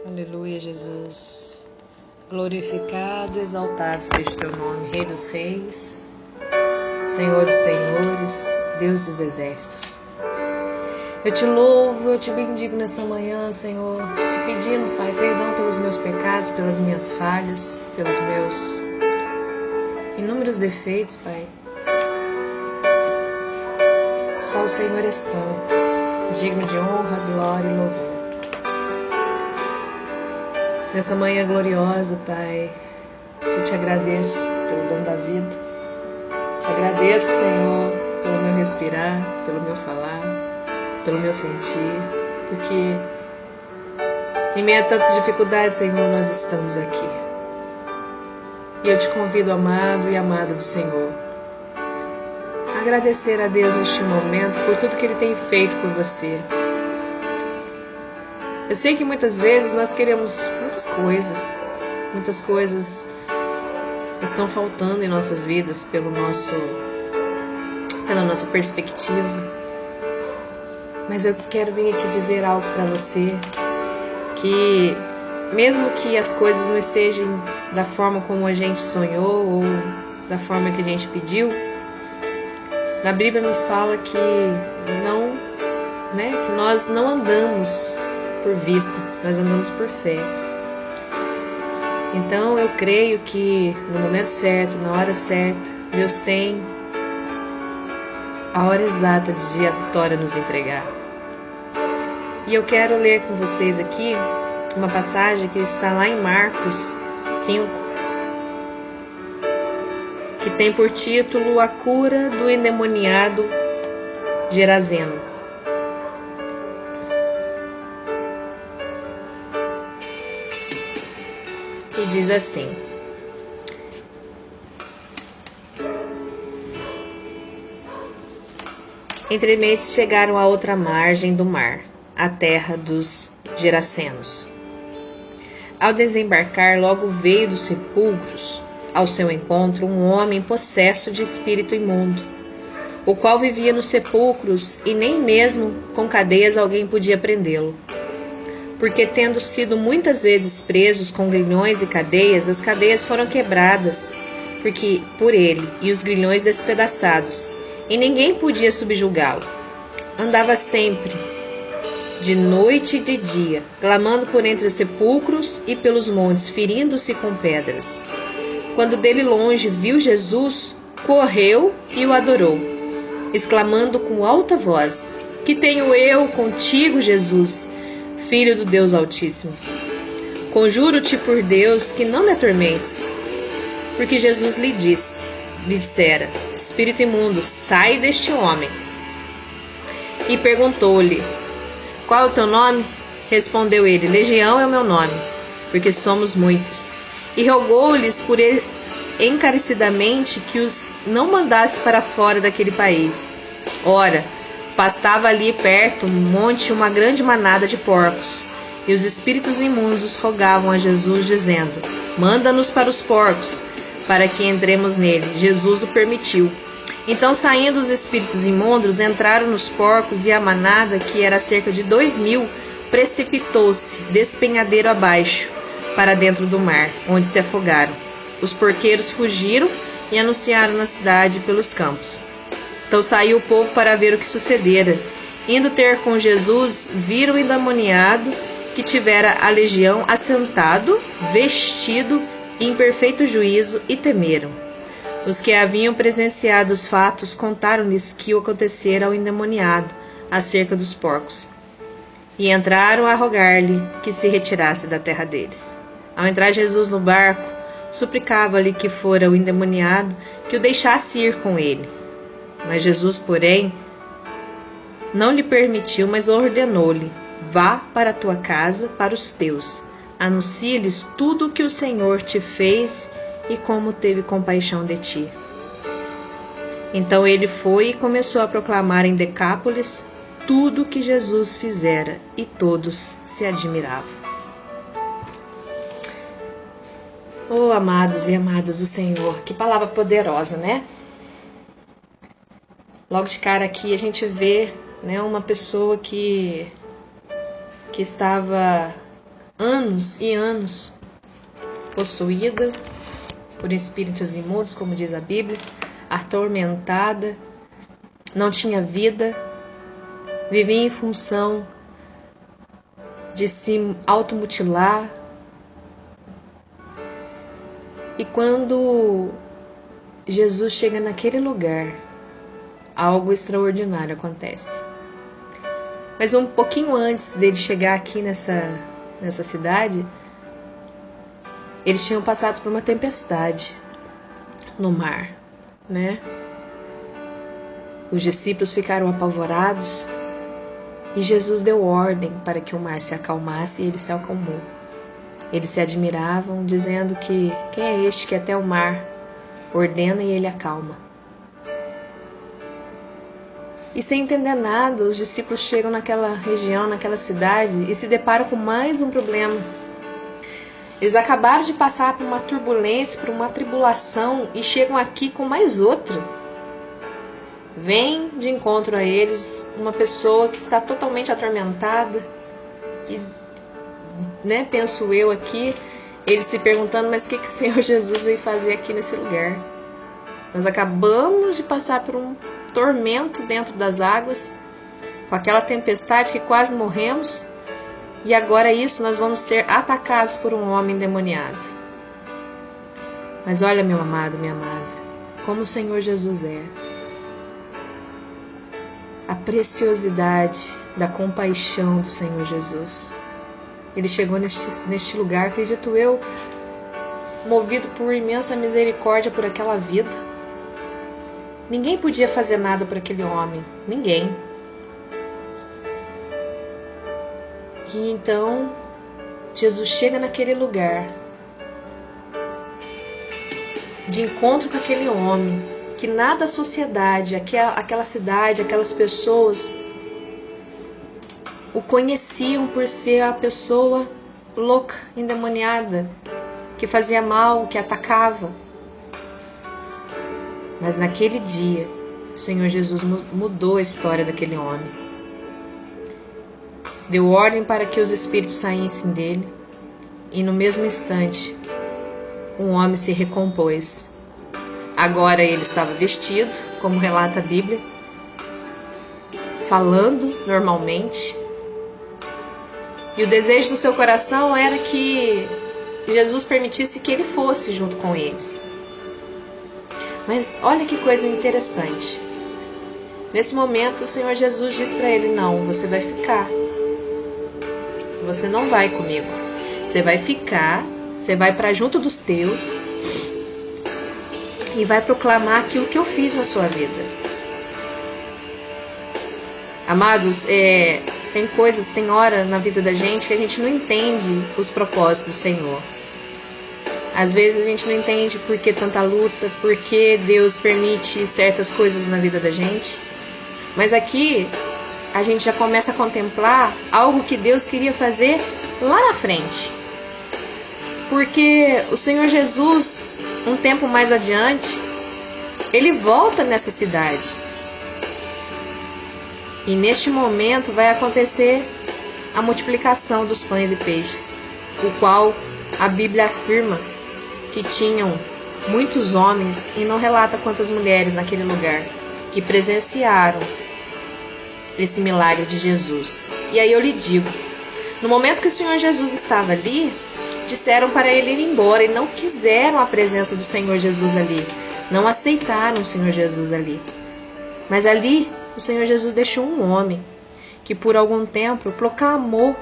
Aleluia, Jesus. Glorificado, exaltado seja o teu nome, Rei dos reis, Senhor dos senhores, Deus dos exércitos. Eu te louvo, eu te bendigo nessa manhã, Senhor, te pedindo, Pai, perdão pelos meus pecados, pelas minhas falhas, pelos meus inúmeros defeitos, Pai. Só o Senhor é santo, digno de honra, glória e louvor. Nessa manhã gloriosa, Pai, eu te agradeço pelo dom da vida. Te agradeço, Senhor, pelo meu respirar, pelo meu falar, pelo meu sentir, porque em meio a tantas dificuldades, Senhor, nós estamos aqui. E eu te convido, amado e amada do Senhor, a agradecer a Deus neste momento por tudo que Ele tem feito por você. Eu sei que muitas vezes nós queremos muitas coisas estão faltando em nossas vidas pela nossa perspectiva. Mas eu quero vir aqui dizer algo para você, que mesmo que as coisas não estejam da forma como a gente sonhou ou da forma que a gente pediu, na Bíblia nos fala que nós não andamos por vista, nós andamos por fé. Então eu creio que no momento certo, na hora certa, Deus tem a hora exata de a vitória nos entregar. E eu quero ler com vocês aqui uma passagem que está lá em Marcos 5, que tem por título A Cura do Endemoniado Gerazeno. E diz assim: Entrementes chegaram à outra margem do mar, a terra dos Gerasenos. Ao desembarcar, logo veio dos sepulcros ao seu encontro um homem possesso de espírito imundo, o qual vivia nos sepulcros e nem mesmo com cadeias alguém podia prendê-lo. Porque, tendo sido muitas vezes presos com grilhões e cadeias, as cadeias foram quebradas por ele e os grilhões despedaçados, e ninguém podia subjugá-lo. Andava sempre, de noite e de dia, clamando por entre os sepulcros e pelos montes, ferindo-se com pedras. Quando dele longe viu Jesus, correu e o adorou, exclamando com alta voz: Que tenho eu contigo, Jesus, Filho do Deus Altíssimo? Conjuro-te por Deus que não me atormentes. Porque Jesus lhe dissera: Espírito imundo, sai deste homem. E perguntou-lhe: Qual é o teu nome? Respondeu ele: Legião é o meu nome, porque somos muitos. E rogou-lhes por ele encarecidamente que os não mandasse para fora daquele país. Ora, pastava ali perto um monte uma grande manada de porcos, e os espíritos imundos rogavam a Jesus, dizendo: Manda-nos para os porcos, para que entremos nele. Jesus o permitiu. Então, saindo os espíritos imundos, entraram nos porcos, e a manada, que era cerca de 2.000, precipitou-se despenhadeiro abaixo, para dentro do mar, onde se afogaram. Os porqueiros fugiram e anunciaram na cidade pelos campos. Então saiu o povo para ver o que sucedera. Indo ter com Jesus, viram o endemoniado que tivera a legião assentado, vestido e em perfeito juízo, e temeram. Os que haviam presenciado os fatos contaram-lhes que o acontecera ao endemoniado acerca dos porcos, e entraram a rogar-lhe que se retirasse da terra deles. Ao entrar Jesus no barco, suplicava-lhe que fora o endemoniado que o deixasse ir com ele. Mas Jesus, porém, não lhe permitiu, mas ordenou-lhe: Vá para a tua casa, para os teus. Anuncie-lhes tudo o que o Senhor te fez e como teve compaixão de ti. Então ele foi e começou a proclamar em Decápolis tudo o que Jesus fizera, e todos se admiravam. Oh, amados e amadas do Senhor, que palavra poderosa, né? Logo de cara aqui a gente vê, né, uma pessoa que estava anos e anos possuída por espíritos imundos, como diz a Bíblia, atormentada, não tinha vida, vivia em função de se automutilar. E quando Jesus chega naquele lugar, algo extraordinário acontece. Mas um pouquinho antes dele chegar aqui nessa cidade, eles tinham passado por uma tempestade no mar, né? Os discípulos ficaram apavorados e Jesus deu ordem para que o mar se acalmasse e ele se acalmou. Eles se admiravam, dizendo que quem é este que até o mar ordena e ele acalma? E sem entender nada, os discípulos chegam naquela região, naquela cidade e se deparam com mais um problema. Eles acabaram de passar por uma turbulência, por uma tribulação e chegam aqui com mais outra. Vem de encontro a eles uma pessoa que está totalmente atormentada e, penso eu aqui, eles se perguntando, mas o que o Senhor Jesus veio fazer aqui nesse lugar? Nós acabamos de passar por um tormento dentro das águas, com aquela tempestade que quase morremos, e agora nós vamos ser atacados por um homem endemoniado. Mas olha, meu amado, minha amada, como o Senhor Jesus é. A preciosidade da compaixão do Senhor Jesus. Ele chegou neste lugar, acredito eu, movido por imensa misericórdia por aquela vida. Ninguém podia fazer nada por aquele homem, ninguém. E então, Jesus chega naquele lugar, de encontro com aquele homem, que nada a sociedade, aquela cidade, aquelas pessoas o conheciam por ser a pessoa louca, endemoniada, que fazia mal, que atacava. Mas naquele dia, o Senhor Jesus mudou a história daquele homem. Deu ordem para que os espíritos saíssem dele, e no mesmo instante, o homem se recompôs. Agora ele estava vestido, como relata a Bíblia, falando normalmente. E o desejo do seu coração era que Jesus permitisse que ele fosse junto com eles. Mas olha que coisa interessante. Nesse momento, o Senhor Jesus diz para ele, não, você vai ficar. Você não vai comigo. Você vai ficar, você vai para junto dos teus e vai proclamar aquilo que eu fiz na sua vida. Amados, tem hora na vida da gente que a gente não entende os propósitos do Senhor. Às vezes a gente não entende por que tanta luta, por que Deus permite certas coisas na vida da gente. Mas aqui a gente já começa a contemplar algo que Deus queria fazer lá na frente. Porque o Senhor Jesus, um tempo mais adiante, ele volta nessa cidade. E neste momento vai acontecer a multiplicação dos pães e peixes, o qual a Bíblia afirma que tinham muitos homens, e não relata quantas mulheres naquele lugar, que presenciaram esse milagre de Jesus. E aí eu lhe digo, no momento que o Senhor Jesus estava ali, disseram para ele ir embora e não quiseram a presença do Senhor Jesus ali, não aceitaram o Senhor Jesus ali. Mas ali o Senhor Jesus deixou um homem que por algum tempo proclamou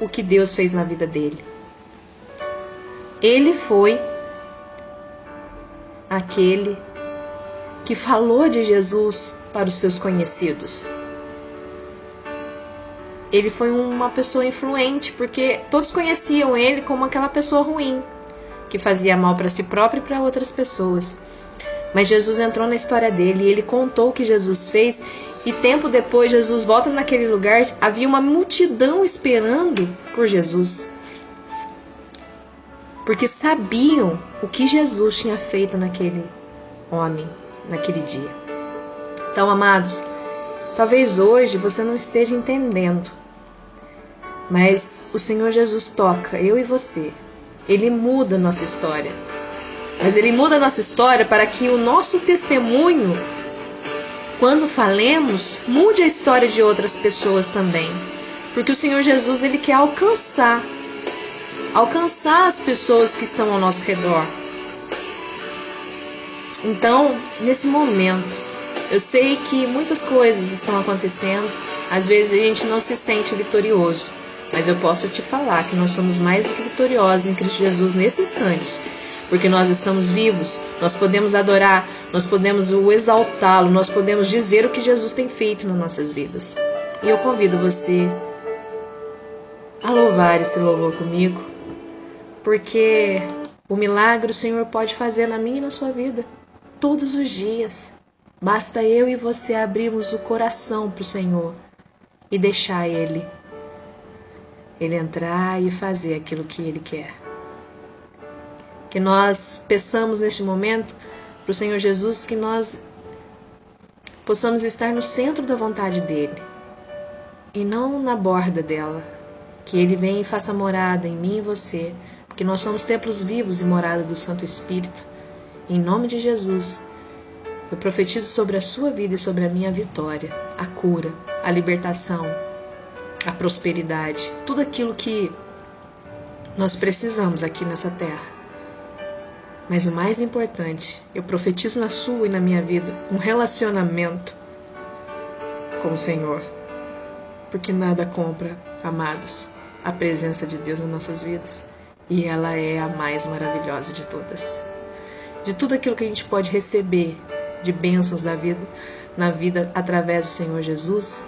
o que Deus fez na vida dele. Ele foi aquele que falou de Jesus para os seus conhecidos. Ele foi uma pessoa influente, porque todos conheciam ele como aquela pessoa ruim, que fazia mal para si próprio e para outras pessoas. Mas Jesus entrou na história dele e ele contou o que Jesus fez. E tempo depois Jesus volta naquele lugar, havia uma multidão esperando por Jesus, porque sabiam o que Jesus tinha feito naquele homem, naquele dia. Então, amados, talvez hoje você não esteja entendendo Mas o Senhor Jesus toca eu e você. Ele muda a nossa história. Mas Ele muda a nossa história para que o nosso testemunho, quando falemos, mude a história de outras pessoas também. Porque o Senhor Jesus, Ele quer alcançar as pessoas que estão ao nosso redor. Então, nesse momento, eu sei que muitas coisas estão acontecendo. Às vezes a gente não se sente vitorioso. Mas eu posso te falar que nós somos mais do que vitoriosos em Cristo Jesus nesse instante. Porque nós estamos vivos, nós podemos adorar, nós podemos o exaltá-lo, nós podemos dizer o que Jesus tem feito nas nossas vidas. E eu convido você a louvar esse louvor comigo, porque o milagre o Senhor pode fazer na minha e na sua vida, todos os dias. Basta eu e você abrirmos o coração para o Senhor e deixar Ele entrar e fazer aquilo que Ele quer. Que nós peçamos neste momento para o Senhor Jesus que nós possamos estar no centro da vontade dEle e não na borda dela. Que Ele venha e faça morada em mim e você, porque nós somos templos vivos e morada do Santo Espírito. Em nome de Jesus, eu profetizo sobre a sua vida e sobre a minha vitória, a cura, a libertação, a prosperidade, tudo aquilo que nós precisamos aqui nessa terra. Mas o mais importante, eu profetizo na sua e na minha vida um relacionamento com o Senhor. Porque nada compra, amados, a presença de Deus nas nossas vidas. E ela é a mais maravilhosa de todas. De tudo aquilo que a gente pode receber de bênçãos da vida, na vida através do Senhor Jesus,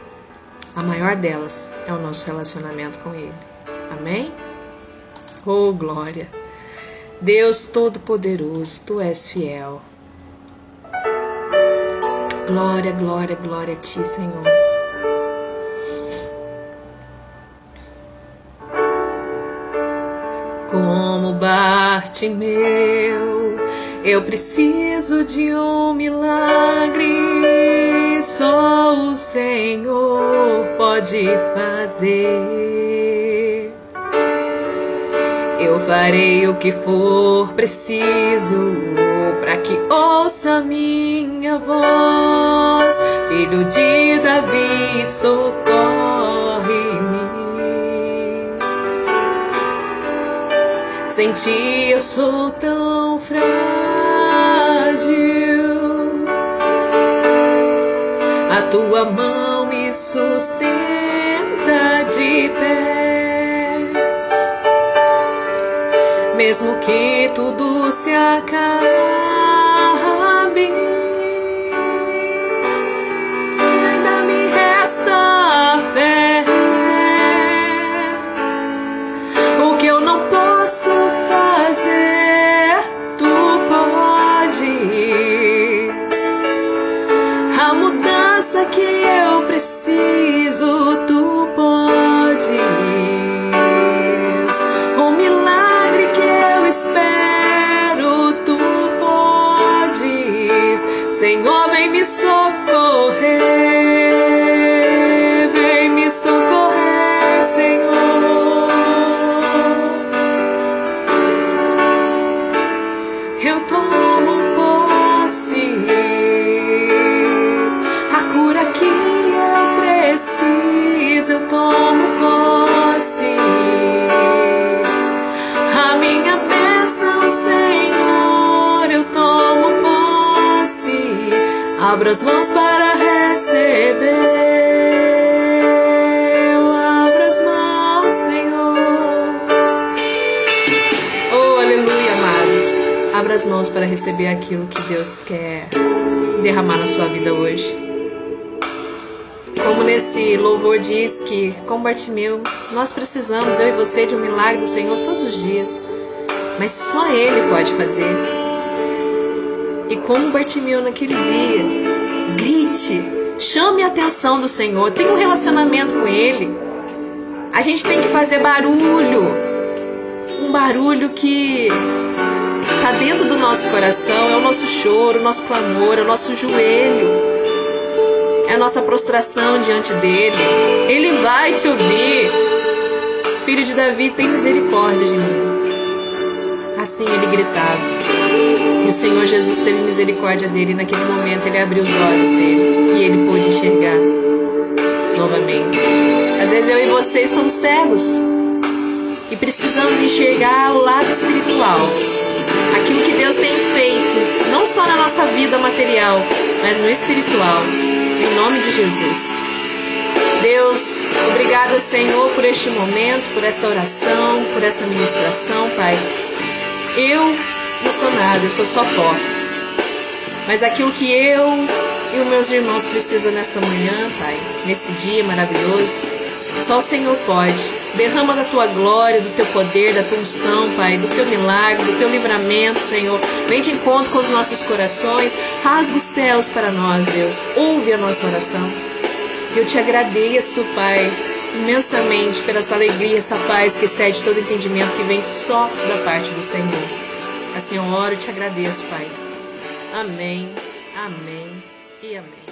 a maior delas é o nosso relacionamento com Ele. Amém? Oh, glória! Deus Todo-Poderoso, Tu és fiel. Glória, glória, glória a Ti, Senhor. Como Bartimeu, eu preciso de um milagre. Só o Senhor pode fazer. Eu farei o que for preciso para que ouça minha voz. Filho de Davi, socorre-me. Sem Ti eu sou tão frágil. A Tua mão me sustenta de pé. Mesmo que tudo se acabe, ainda me resta a fé. O que eu não posso fazer, Tu podes. A mudança que eu preciso, Tu podes. O milagre que eu espero, Tu podes. Senhor, vem me socorrer. Vem me socorrer, Senhor. Eu tomo posse. A cura que eu preciso, eu tomo posse. A minha bênção, Senhor, eu tomo posse. Abro as mãos para receber. Eu abro as mãos, Senhor. Oh, aleluia, amados. Abra as mãos para receber aquilo que Deus quer derramar na sua vida hoje. Como nesse louvor diz que, como Bartimeu, nós precisamos, eu e você, de um milagre do Senhor todos os dias. Mas só Ele pode fazer. E como Bartimeu naquele dia, grite, chame a atenção do Senhor, tenha um relacionamento com Ele. A gente tem que fazer barulho. Um barulho que está dentro do nosso coração, é o nosso choro, o nosso clamor, é o nosso joelho. É a nossa prostração diante dele. Ele vai te ouvir. Filho de Davi, tem misericórdia de mim. Assim ele gritava. E o Senhor Jesus teve misericórdia dele, e naquele momento ele abriu os olhos dele e ele pôde enxergar novamente. Às vezes eu e você estamos cegos e precisamos enxergar o lado espiritual, aquilo que Deus tem feito, não só na nossa vida material, mas no espiritual, em nome de Jesus. Deus, obrigada, Senhor, por este momento, por esta oração, por esta ministração, Pai. Eu não sou nada, eu sou só pó. Mas aquilo que eu e os meus irmãos precisam nesta manhã, Pai, nesse dia maravilhoso, só o Senhor pode. Derrama da Tua glória, do Teu poder, da Tua unção, Pai, do Teu milagre, do Teu livramento, Senhor. Vem de encontro com os nossos corações, rasga os céus para nós, Deus. Ouve a nossa oração. Eu te agradeço, Pai, imensamente por essa alegria, essa paz que excede todo entendimento, que vem só da parte do Senhor. Assim eu oro e te agradeço, Pai. Amém, amém e amém.